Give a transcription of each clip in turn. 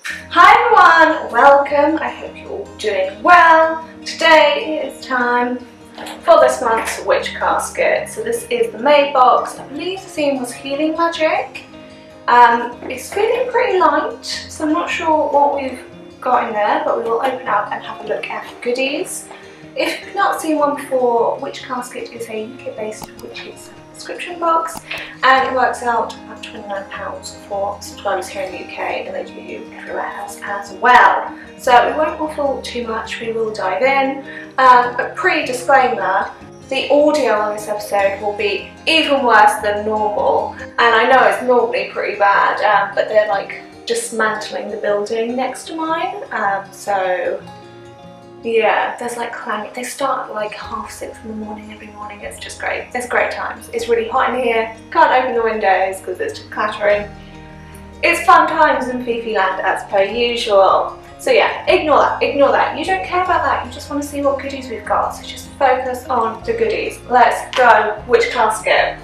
Hi everyone, welcome. I hope you're all doing well. Today is time for this month's Witch Casket. So this is the May box. I believe the theme was Healing Magic. It's feeling pretty light, so I'm not sure what we've got in there, but we will open up and have a look at the goodies. If you've not seen one before, Witch Casket is a UK-based Witchy subscription box, and it works out about £29 for subscribers here in the UK, and they do everywhere else as well. So we won't waffle too much, we will dive in. But pre-disclaimer, the audio on this episode will be even worse than normal, and I know it's normally pretty bad, but they're like dismantling the building next to mine, so yeah, there's like clanging. They start at like 6:30 in the morning every morning. It's just great. There's great times. It's really hot in here. Can't open the windows because it's just clattering. It's fun times in Fifi land as per usual. So yeah, ignore that. Ignore that. You don't care about that. You just want to see what goodies we've got. So just focus on the goodies. Let's go. Witch Casket.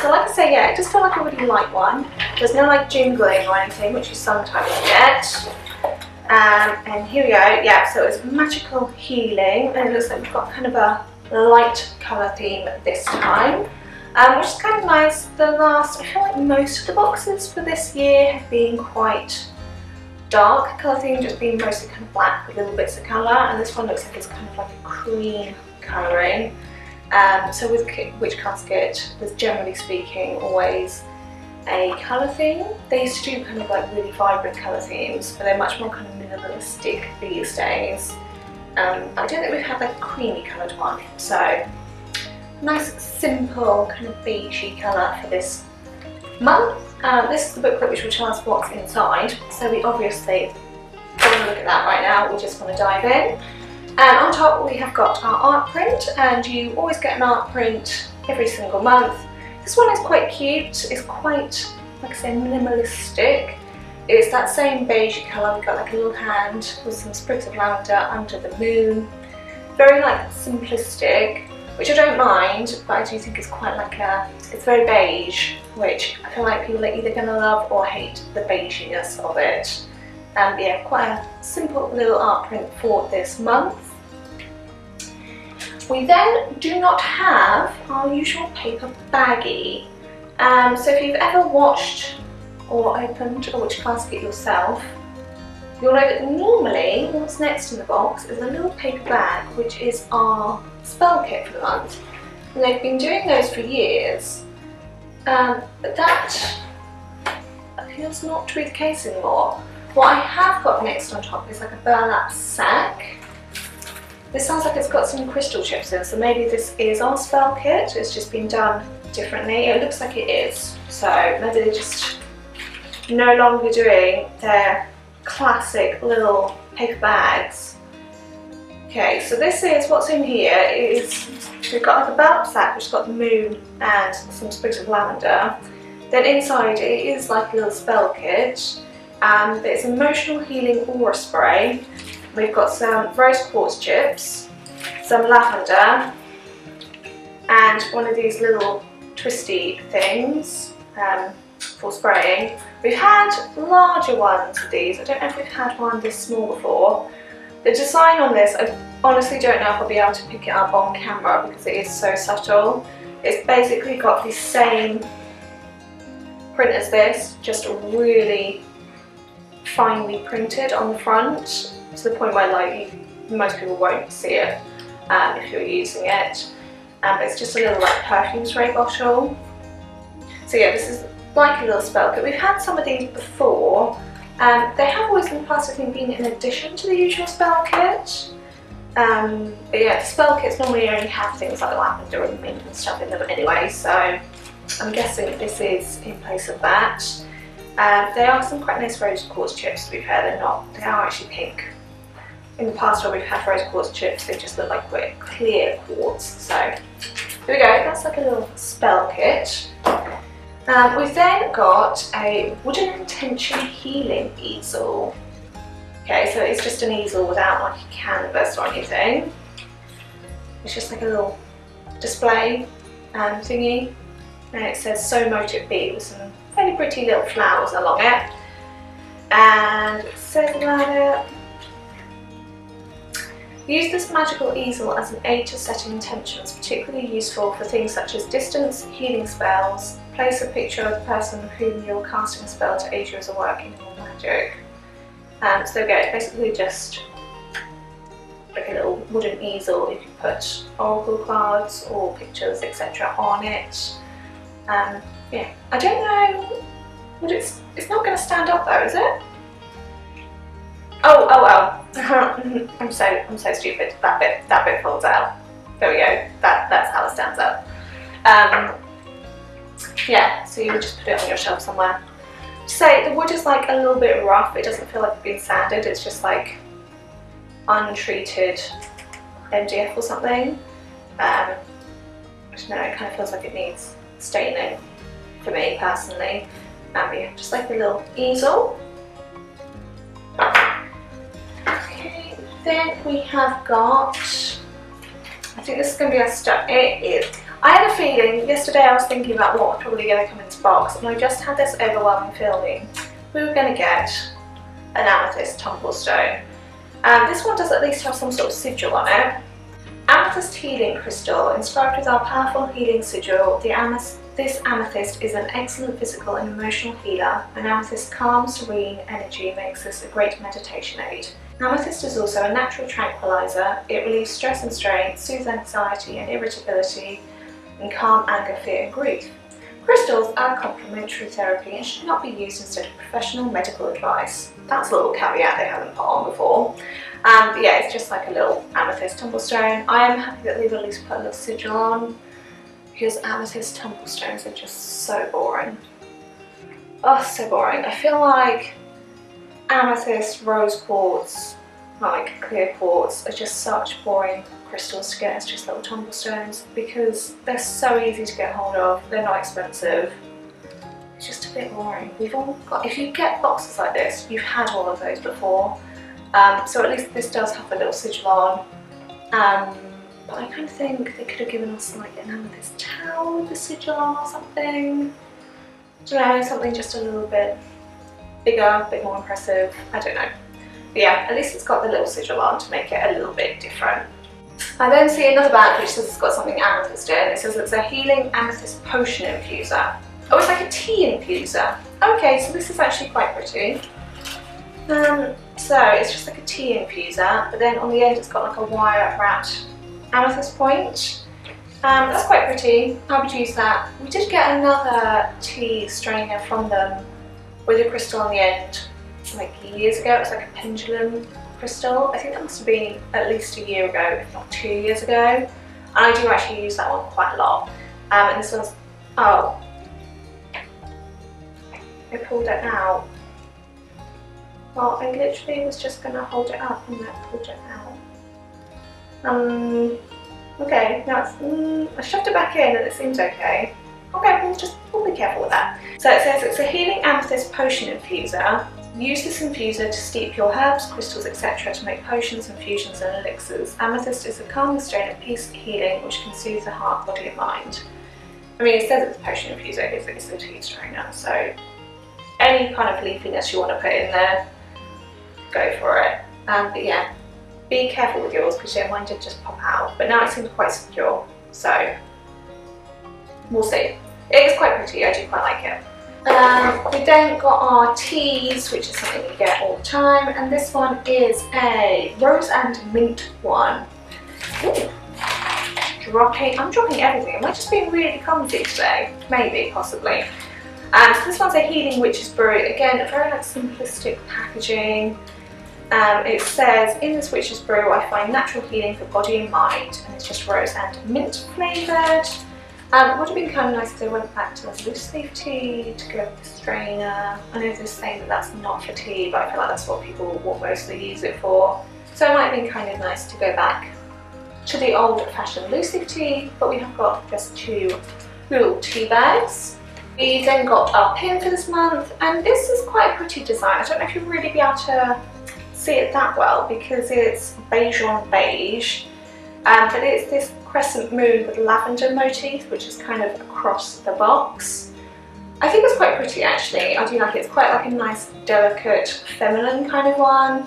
So like I say, yeah, it just felt like a really light one. There's no like jingling or anything, which you sometimes get. And here we go, yeah, so it's Magickal Healing, and it looks like we've got kind of a light colour theme this time, which is kind of nice. I feel like most of the boxes for this year have been quite dark colour theme, just being mostly kind of black with little bits of colour, and this one looks like it's kind of like a cream colouring. So with Witch Casket, there's generally speaking always a colour theme. They used to do kind of like really vibrant colour themes, but they're much more kind of minimalistic these days. I don't think we've had like a creamy coloured one, so nice simple kind of beigey colour for this month. This is the booklet which will tell us what's inside, so we obviously don't want to look at that right now, we just want to dive in. And on top we have got our art print, and you always get an art print every single month. This one is quite cute. It's quite, like I say, minimalistic. It's that same beige colour. We've got like a little hand with some sprigs of lavender under the moon. Very like simplistic, which I don't mind, but I do think it's quite like it's very beige, which I feel like people are either going to love or hate the beiginess of it. And yeah, quite a simple little art print for this month. We then do not have our usual paper baggie. So if you've ever watched or opened a Witch Casket yourself, you'll know that normally what's next in the box is a little paper bag, which is our spell kit for the month. And they've been doing those for years, but that appears not to be the case anymore. What I have got next on top is like a burlap sack. This sounds like it's got some crystal chips in, so maybe this is our spell kit. It's just been done differently. It looks like it is. So maybe they're just no longer doing their classic little paper bags. Okay, so this is what's in here. We've got like a burlap sack which has got the moon and some sprigs of lavender. Then inside it is like a little spell kit. It's emotional healing aura spray. We've got some rose quartz chips, some lavender, and one of these little twisty things for spraying. We've had larger ones of these. I don't know if we've had one this small before. The design on this, I honestly don't know if I'll be able to pick it up on camera because it is so subtle. It's basically got the same print as this, just really finely printed on the front, to the point where like most people won't see it if you're using it. It's just a little like perfume spray bottle. So yeah, this is like a little spell kit. We've had some of these before. They have always in the past, I think, been in addition to the usual spell kit. But yeah, the spell kits normally only have things like lavender and mint and stuff in them anyway, so I'm guessing this is in place of that. They are some quite nice rose quartz chips, to be fair. They are actually pink. In the past where we've had rose quartz chips, they just look like clear quartz. So here we go, that's like a little spell kit. We've then got a wooden intention healing easel. Okay, so it's just an easel without like a canvas or anything. It's just like a little display thingy, and it says "So mote it be" with some fairly pretty little flowers along it. says about it. Use this magical easel as an aid to setting intentions, particularly useful for things such as distance, healing spells. Place a picture of the person with whom you're casting a spell to aid you as a working your magic. So there we go, it's basically just like a little wooden easel. You can put oracle cards or pictures, etc. on it. Yeah, I don't know, but it's not going to stand up though, is it? Oh. I'm so stupid. That bit falls out. There we go. That's how it stands up. Yeah, so you would just put it on your shelf somewhere. So the wood is like a little bit rough. It doesn't feel like it's been sanded. It's just like untreated MDF or something. I don't know. It kind of feels like it needs staining for me personally. Yeah, just like a little easel. Okay, then we have got, I think this is going to be our stuff. It is. I had a feeling, yesterday I was thinking about what was probably going to come in this box, and I just had this overwhelming feeling we were going to get an amethyst tumble stone. This one does at least have some sort of sigil on it. Amethyst healing crystal, inscribed with our powerful healing sigil. This amethyst is an excellent physical and emotional healer. An amethyst calm, serene energy makes this a great meditation aid. Amethyst is also a natural tranquilizer. It relieves stress and strain, soothes anxiety and irritability, and calm anger, fear and grief. Crystals are complementary therapy and should not be used instead of professional medical advice. That's a little caveat they haven't put on before. But yeah, it's just like a little amethyst tumble stone. I am happy that they've at least put a little sigil on, because amethyst tumble stones are just so boring. Oh, so boring. I feel like amethyst, rose quartz, like clear quartz are just such boring crystals to get as just little tumble stones, because they're so easy to get hold of, they're not expensive. It's just a bit boring. We've all got, if you get boxes like this, you've had all of those before. So at least this does have a little sigil on. But I kind of think they could have given us like an amethyst towel with a sigil on or something. I don't know, something just a little bit bigger, a bit more impressive, I don't know. But yeah, at least it's got the little sigil on to make it a little bit different. I then see another bag which says it's got something amethyst in. It says it's a healing amethyst potion infuser. Oh, it's like a tea infuser. Okay, so this is actually quite pretty. So it's just like a tea infuser, but then on the end it's got like a wire wrapped amethyst point. That's quite pretty. I would use that. We did get another tea strainer from them with a crystal on the end like years ago. It was like a pendulum crystal. I think that must have been at least a year ago, if not 2 years ago. And I do actually use that one quite a lot. And this one's, oh, I pulled it out. Well, I literally was just going to hold it up and I pulled it out. Okay, now it's, I shoved it back in and it seems okay. Okay, we'll be careful with that. So it says it's a healing amethyst potion infuser. Use this infuser to steep your herbs, crystals, etc. to make potions, infusions and elixirs. Amethyst is a calming stone of peace, healing, which can soothe the heart, body and mind. I mean, it says it's a potion infuser, it's a tea strainer, so any kind of leafiness you want to put in there, go for it. But yeah, be careful with yours because yeah, mine did just pop out, but now it seems quite secure, so we'll see. It is quite pretty, I do quite like it. We then got our teas, which is something you get all the time, and this one is a rose and mint one. Ooh. I'm dropping everything. Am I just being really clumsy today? Maybe, possibly. So this one's a Healing Witch's Brew. Again, very like simplistic packaging. It says, in this Witch's Brew I find natural healing for body and mind, and it's just rose and mint flavoured. It would have been kind of nice if they went back to the loose leaf tea to go with the strainer. I know they're saying that that's not for tea, but I feel like that's what people will mostly use it for. So it might have been kind of nice to go back to the old-fashioned loose leaf tea, but we have got just 2 little tea bags. We then got our pin for this month, and this is quite a pretty design. I don't know if you'll really be able to see it that well because it's beige on beige, but it's this crescent moon with lavender motif which is kind of across the box. I think it's quite pretty actually. I do like it. It's quite like a nice, delicate, feminine kind of one.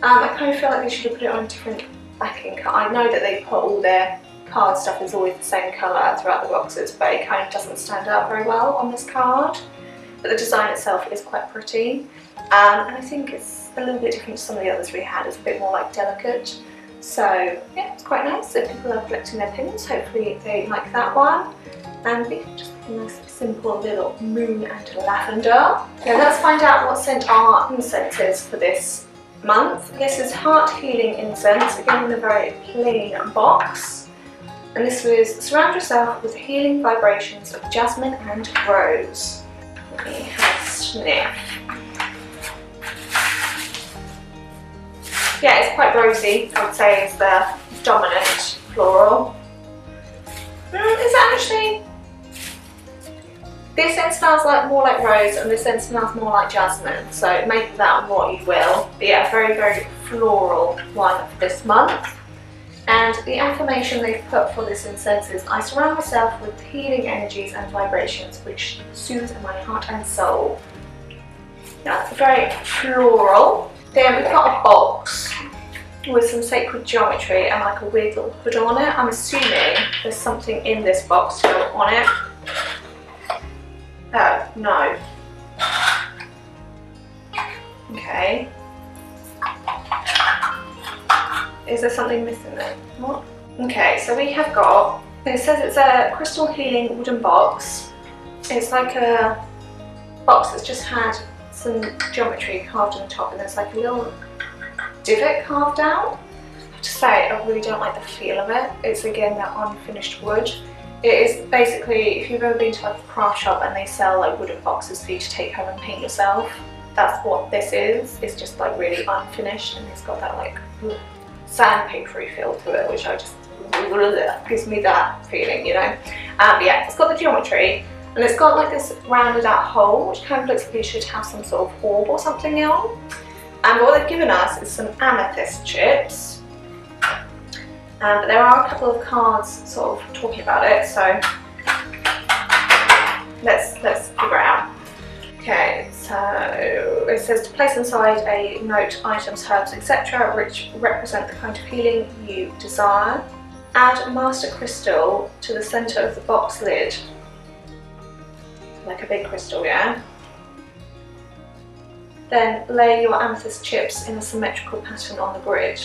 I kind of feel like they should have put it on a different backing card. I know that they put all their card stuff is always the same colour throughout the boxes, but it kind of doesn't stand out very well on this card. But the design itself is quite pretty, and I think it's a little bit different to some of the others we had. It's a bit more like delicate. So yeah, it's quite nice. If people are collecting their pins, hopefully they like that one. And we can just a nice simple little moon and lavender. Now let's find out what scent our incense is for this month. This is Heart Healing Incense, again in a very plain box. And this was surround yourself with healing vibrations of jasmine and rose. Let me have a sniff. Yeah, it's quite rosy, I would say is the dominant floral. Is it actually? This end smells like more like rose and this end smells more like jasmine, so make of that what you will. But yeah, very, very floral one for this month. And the affirmation they've put for this incense is, I surround myself with healing energies and vibrations which soothe my heart and soul. Yeah, it's very floral. Then we've got a box with some sacred geometry and like a weird little hood on it. I'm assuming there's something in this box to go on it. Oh, no. Okay. Is there something missing there? What? Okay, so we have got, it says it's a crystal healing wooden box. It's like a box that's just had some geometry carved on the top, and there's like a little divot carved out. I have to say, I really don't like the feel of it. It's again that unfinished wood. It is basically, if you've ever been to like a craft shop and they sell like wooden boxes for you to take home and paint yourself, that's what this is. It's just like really unfinished and it's got that like sandpapery feel to it, which I just gives me that feeling, you know. But yeah, it's got the geometry and it's got like this rounded out hole which kind of looks like it should have some sort of orb or something on. And what they've given us is some amethyst chips. But there are a couple of cards sort of talking about it, so let's figure it out. Okay, so it says to place inside a note items, herbs, etc. which represent the kind of healing you desire. Add a master crystal to the centre of the box lid. Like a big crystal, yeah? Then lay your amethyst chips in a symmetrical pattern on the grid.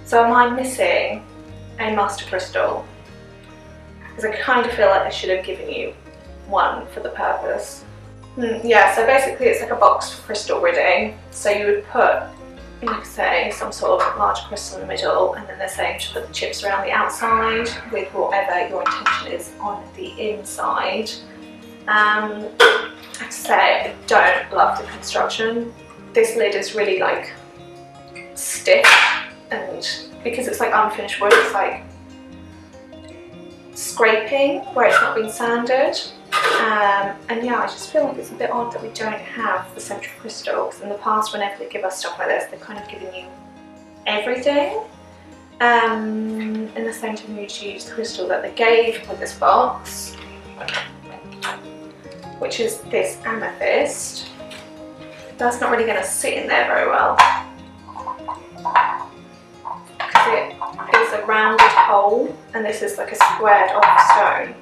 So am I missing a master crystal? Because I kind of feel like I should have given you one for the purpose. Yeah, so basically it's like a box for crystal gridding. So you would put, like I say, some sort of large crystal in the middle, and then they're saying to put the chips around the outside with whatever your intention is on the inside. I have to say, I don't love the construction. This lid is really like stiff, and because it's like unfinished wood, it's like scraping where it's not been sanded. And yeah, I just feel like it's a bit odd that we don't have the central crystal, because in the past whenever they give us stuff like this, they've kind of given you everything. In the same time, we to use the crystal that they gave with this box, which is this amethyst. That's not really going to sit in there very well, because it is a rounded hole and this is like a squared off stone.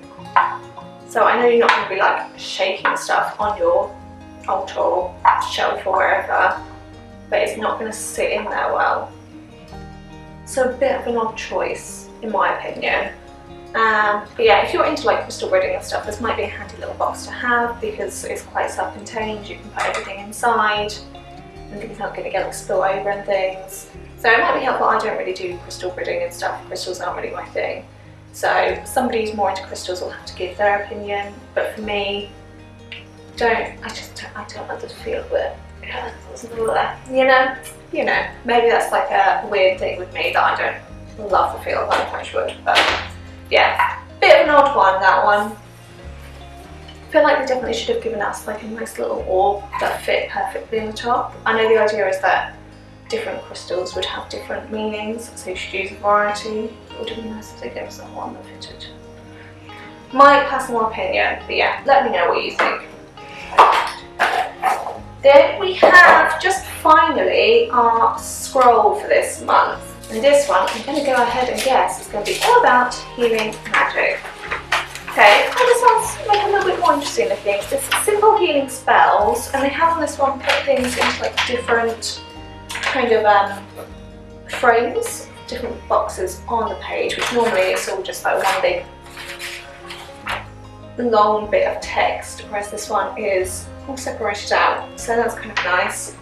So I know you're not going to be like shaking stuff on your altar or shelf or wherever, but it's not going to sit in there well. So a bit of an odd choice in my opinion. But yeah, if you're into like crystal gridding and stuff, this might be a handy little box to have because it's quite self-contained. You can put everything inside and things aren't going to get like spill over and things. So it might be helpful. I don't really do crystal gridding and stuff. Crystals aren't really my thing. So somebody who's more into crystals will have to give their opinion, but for me, I don't love the feel of it. You know, maybe that's like a weird thing with me that I don't love the feel of unfinished wood, but yeah, bit of an odd one, that one. I feel like they definitely should have given us like a nice little orb that fit perfectly on the top. I know the idea is that different crystals would have different meanings, so you should use a variety. It would have been nice if they gave us that one that fitted. My personal opinion, but yeah, let me know what you think. Then we have just finally our scroll for this month. And this one, I'm going to go ahead and guess, it's going to be all about healing magic. Okay, and this one's like a little bit more interesting looking. It's simple healing spells, and they have on this one put things into like different kind of frames, different boxes on the page, which normally it's all just like one big long bit of text, whereas this one is all separated out, so that's kind of nice.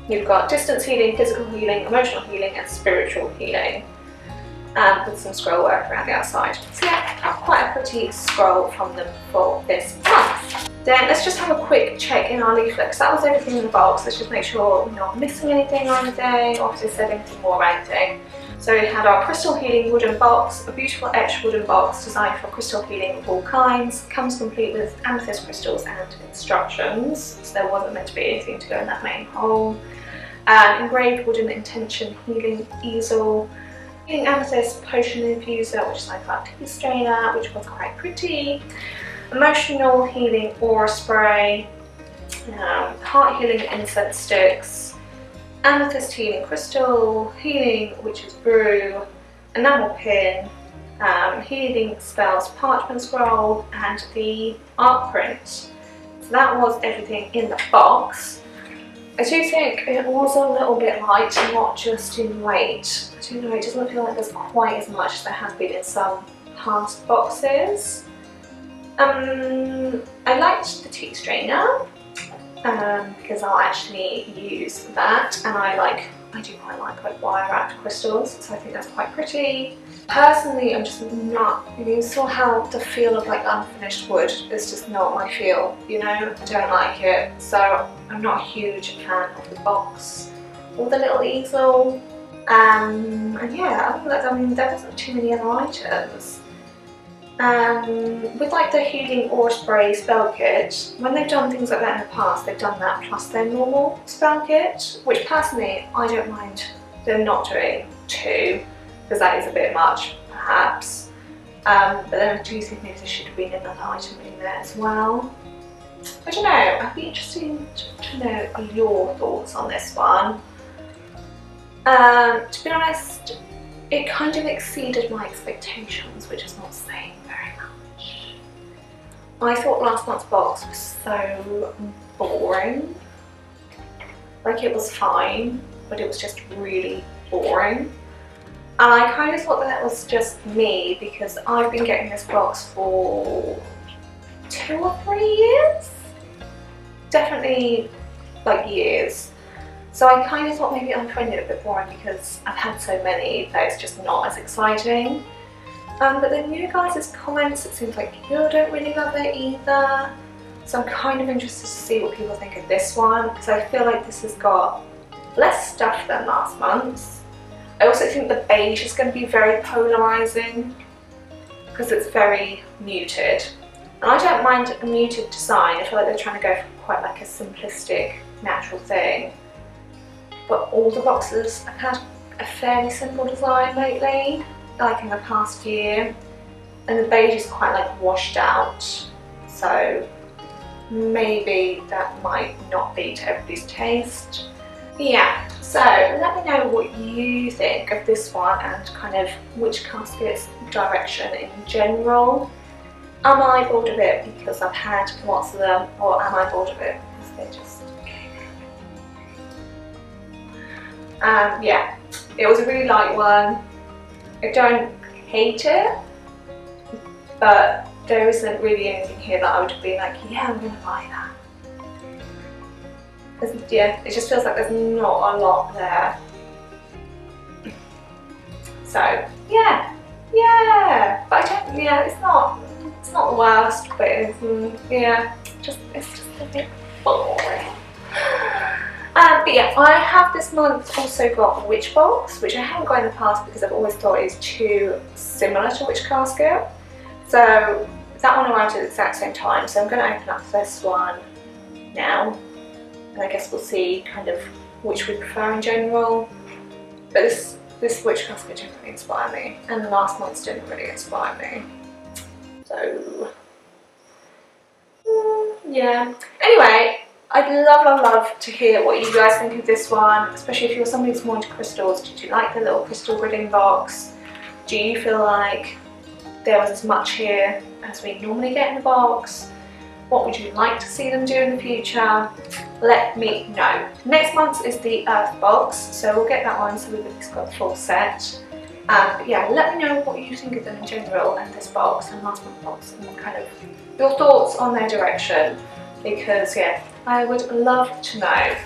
You've got distance healing, physical healing, emotional healing and spiritual healing, with some scroll work around the outside. So yeah, quite a pretty scroll from them for this month. Then let's just have a quick check in our leaflet, because that was everything in the box. Let's just make sure we're not missing anything on the day, or if they said anything more about anything. So we had our crystal healing wooden box, a beautiful etched wooden box designed for crystal healing of all kinds. Comes complete with amethyst crystals and instructions, so there wasn't meant to be anything to go in that main hole. Engraved wooden intention healing easel, healing amethyst potion infuser, which is like our tea strainer, which was quite pretty. Emotional healing aura spray, heart healing incense sticks, amethyst healing crystal, healing witch's brew, enamel pin, healing spells parchment scroll, and the art print. So that was everything in the box. I do think it was a little bit light, not just in weight. I do know it doesn't feel like there's quite as much as there has been in some past boxes. I liked the tea strainer. Because I'll actually use that, and I do quite like wire wrapped crystals, so I think that's quite pretty. Personally, I'm just not, you saw how the feel of like unfinished wood is just not my feel, you know, I don't like it, so I'm not a huge fan of the box or the little easel. And yeah, other than that, I mean, there wasn't too many other items. With like the healing aura spray spell kit, when they've done things like that in the past, they've done that plus their normal spell kit, which personally I don't mind them not doing too, because that is a bit much perhaps. But then I do think maybe there should have been another item in there as well. I don't know, I'd be interested to know your thoughts on this one. To be honest, it kind of exceeded my expectations, which is not saying very much. I thought last month's box was so boring. Like, it was fine, but it was just really boring. And I kind of thought that was just me, because I've been getting this box for 2 or 3 years. Definitely like years. So I kind of thought maybe I'm finding it a bit boring because I've had so many that it's just not as exciting. But then you guys' comments, it seems like you don't really love it either. So I'm kind of interested to see what people think of this one, because I feel like this has got less stuff than last month's. I also think the beige is going to be very polarising because it's very muted. And I don't mind a muted design. I feel like they're trying to go for quite like a simplistic, natural thing. But all the boxes have had a fairly simple design lately, like in the past year. And the beige is quite like washed out. So maybe that might not be to everybody's taste. But yeah, so let me know what you think of this one and kind of Witch Casket's direction in general. Am I bored of it because I've had lots of them, or am I bored of it because they're just yeah, it was a really light one. I don't hate it, but there isn't really anything here that I would be like, yeah, I'm going to buy that. Because yeah, it just feels like there's not a lot there. So yeah, but I don't, yeah, it's not the worst, but it's, yeah, it's just a bit boring. But yeah, I have this month also got a Witch box, which I haven't got in the past because I've always thought it's too similar to Witch Casket. So that one arrived at the exact same time, so I'm going to open up this one now, and I guess we'll see kind of which we prefer in general. But this Witch Casket didn't really inspire me, and last month's didn't really inspire me. So yeah, anyway, I'd love to hear what you guys think of this one, especially if you're somebody who's more into crystals. Did you like the little crystal gridding box? Do you feel like there was as much here as we normally get in the box? What would you like to see them do in the future? Let me know. Next month is the Earth box, so we'll get that one so we've at least got the full set. But yeah, let me know what you think of them in general and this box and last month's box and kind of your thoughts on their direction, because yeah, I would love to know.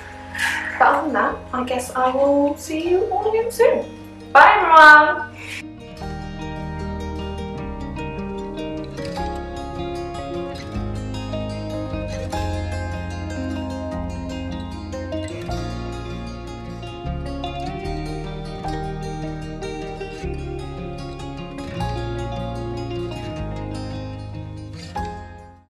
But other than that, I guess I will see you all again soon. Bye everyone!